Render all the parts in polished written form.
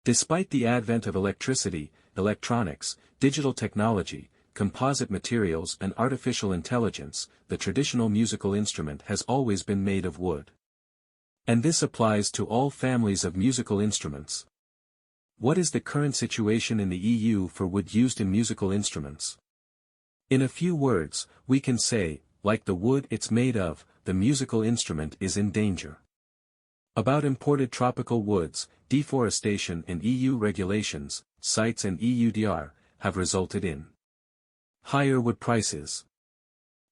Despite the advent of electricity, electronics, digital technology, composite materials and artificial intelligence, the traditional musical instrument has always been made of wood. And this applies to all families of musical instruments. What is the current situation in the EU for wood used in musical instruments? In a few words, we can say, like the wood it's made of, the musical instrument is in danger. About imported tropical woods, deforestation and EU regulations, CITES and EUDR, have resulted in higher wood prices,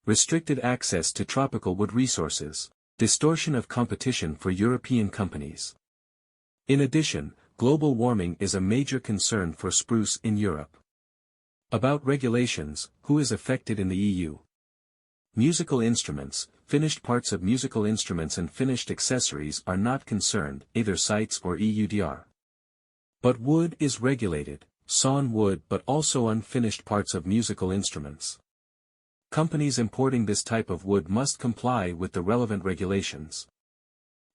restricted access to tropical wood resources, distortion of competition for European companies. In addition, global warming is a major concern for spruce in Europe. About regulations, who is affected in the EU? Musical instruments, finished parts of musical instruments and finished accessories are not concerned, either CITES or EUDR. But wood is regulated, sawn wood but also unfinished parts of musical instruments. Companies importing this type of wood must comply with the relevant regulations.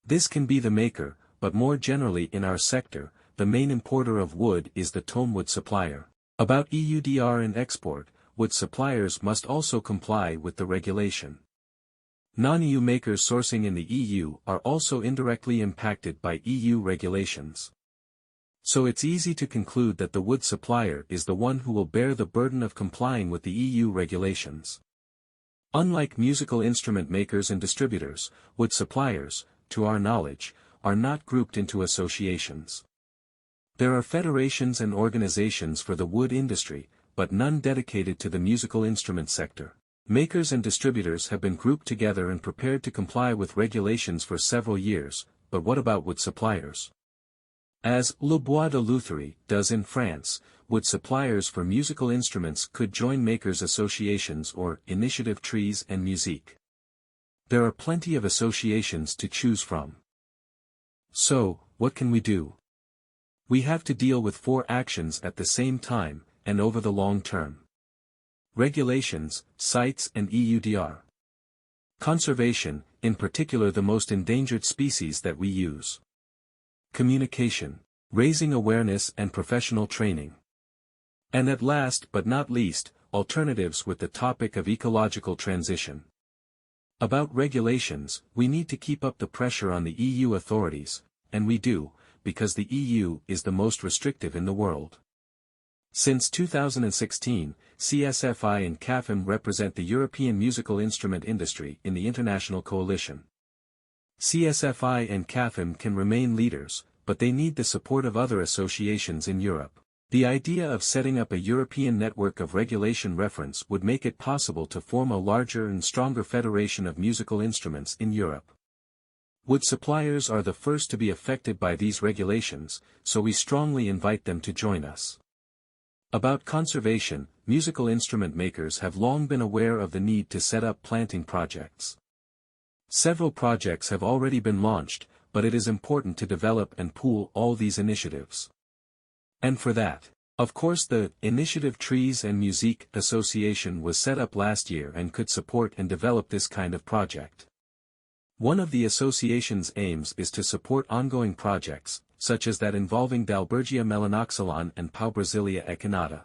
This can be the maker, but more generally in our sector, the main importer of wood is the tonewood supplier. About EUDR and export, wood suppliers must also comply with the regulation. Non-EU makers sourcing in the EU are also indirectly impacted by EU regulations. So it's easy to conclude that the wood supplier is the one who will bear the burden of complying with the EU regulations. Unlike musical instrument makers and distributors, wood suppliers, to our knowledge, are not grouped into associations. There are federations and organizations for the wood industry, but none dedicated to the musical instrument sector. Makers and distributors have been grouped together and prepared to comply with regulations for several years, but what about wood suppliers? As Le Bois de Lutherie does in France, wood suppliers for musical instruments could join makers' associations or Initiative Trees and Musique. There are plenty of associations to choose from. So, what can we do? We have to deal with 4 actions at the same time, and over the long term. Regulations, CITES and EUDR. Conservation, in particular the most endangered species that we use. Communication, raising awareness and professional training. And at last but not least, alternatives with the topic of ecological transition. About regulations, we need to keep up the pressure on the EU authorities, and we do, because the EU is the most restrictive in the world. Since 2016, CSFI and CAFM represent the European musical instrument industry in the international coalition. CSFI and CAFM can remain leaders, but they need the support of other associations in Europe. The idea of setting up a European network of regulation reference would make it possible to form a larger and stronger federation of musical instruments in Europe. Wood suppliers are the first to be affected by these regulations, so we strongly invite them to join us. About conservation, musical instrument makers have long been aware of the need to set up planting projects. Several projects have already been launched, but it is important to develop and pool all these initiatives. And for that, of course the Initiative Trees and Musique Association was set up last year and could support and develop this kind of project. One of the association's aims is to support ongoing projects, such as that involving Dalbergia melanoxylon and Pau Brasilia echinata.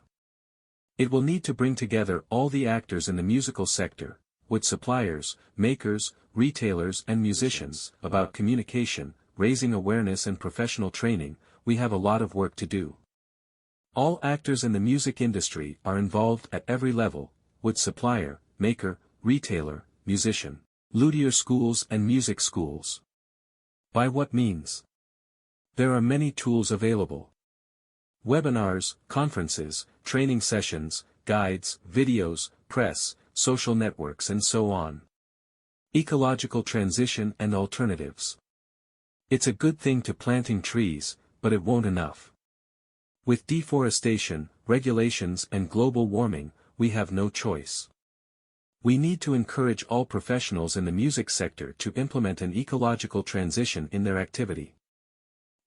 It will need to bring together all the actors in the musical sector, wood suppliers, makers, retailers and musicians. About communication, raising awareness and professional training, we have a lot of work to do. All actors in the music industry are involved at every level, wood supplier, maker, retailer, musician, luthier schools and music schools. By what means? There are many tools available. Webinars, conferences, training sessions, guides, videos, press, social networks and so on. Ecological transition and alternatives. It's a good thing to planting trees, but it won't enough. With deforestation, regulations and global warming, we have no choice. We need to encourage all professionals in the music sector to implement an ecological transition in their activity.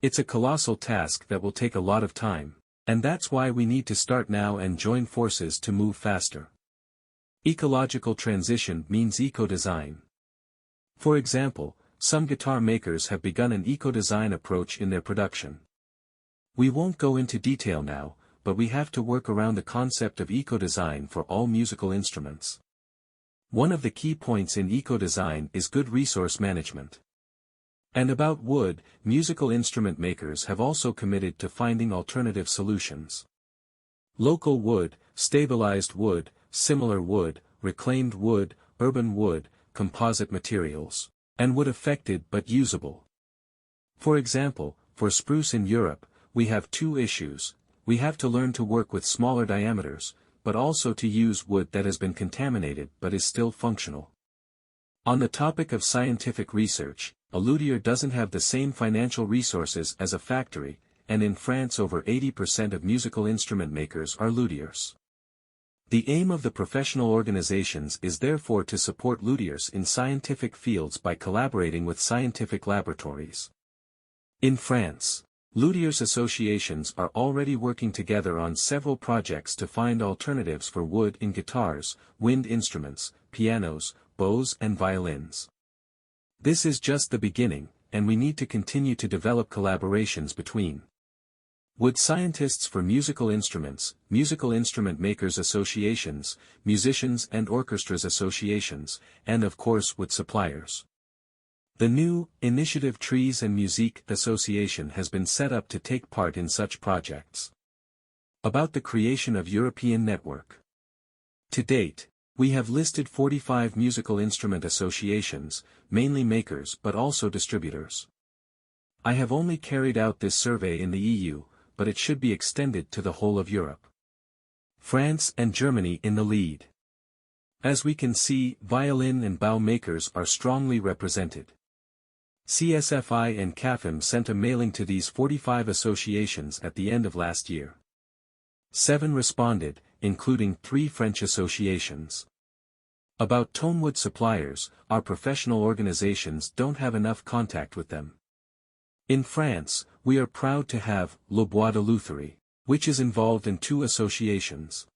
It's a colossal task that will take a lot of time, and that's why we need to start now and join forces to move faster. Ecological transition means eco-design. For example, some guitar makers have begun an eco-design approach in their production. We won't go into detail now, but we have to work around the concept of eco-design for all musical instruments. One of the key points in eco-design is good resource management. And about wood, musical instrument makers have also committed to finding alternative solutions. Local wood, stabilized wood, similar wood, reclaimed wood, urban wood, composite materials, and wood affected but usable. For example, for spruce in Europe, we have two issues. We have to learn to work with smaller diameters, but also to use wood that has been contaminated but is still functional. On the topic of scientific research, a luthier doesn't have the same financial resources as a factory, and in France over 80% of musical instrument makers are luthiers. The aim of the professional organizations is therefore to support luthiers in scientific fields by collaborating with scientific laboratories. In France, luthiers associations are already working together on several projects to find alternatives for wood in guitars, wind instruments, pianos, bows and violins. This is just the beginning, and we need to continue to develop collaborations between wood scientists for musical instruments, musical instrument makers associations, musicians and orchestras associations, and of course wood suppliers. The new Initiative Trees and Musique Association has been set up to take part in such projects. About the creation of European network. To date, we have listed 45 musical instrument associations, mainly makers but also distributors. I have only carried out this survey in the EU, but it should be extended to the whole of Europe. France and Germany in the lead. As we can see, violin and bow makers are strongly represented. CSFI and CAFM sent a mailing to these 45 associations at the end of last year. 7 responded, including 3 French associations. About tonewood suppliers, our professional organizations don't have enough contact with them. In France, we are proud to have Le Bois de Lutherie, which is involved in 2 associations.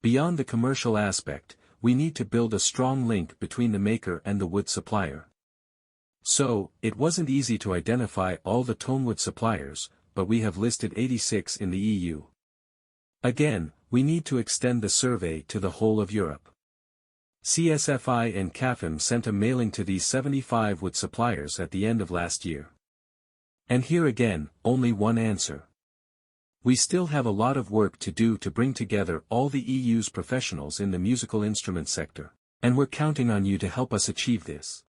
Beyond the commercial aspect, we need to build a strong link between the maker and the wood supplier. So, it wasn't easy to identify all the tonewood suppliers, but we have listed 86 in the EU. Again, we need to extend the survey to the whole of Europe. CSFI and CAFM sent a mailing to these 75 wood suppliers at the end of last year. And here again, only one answer. We still have a lot of work to do to bring together all the EU's professionals in the musical instrument sector, and we're counting on you to help us achieve this.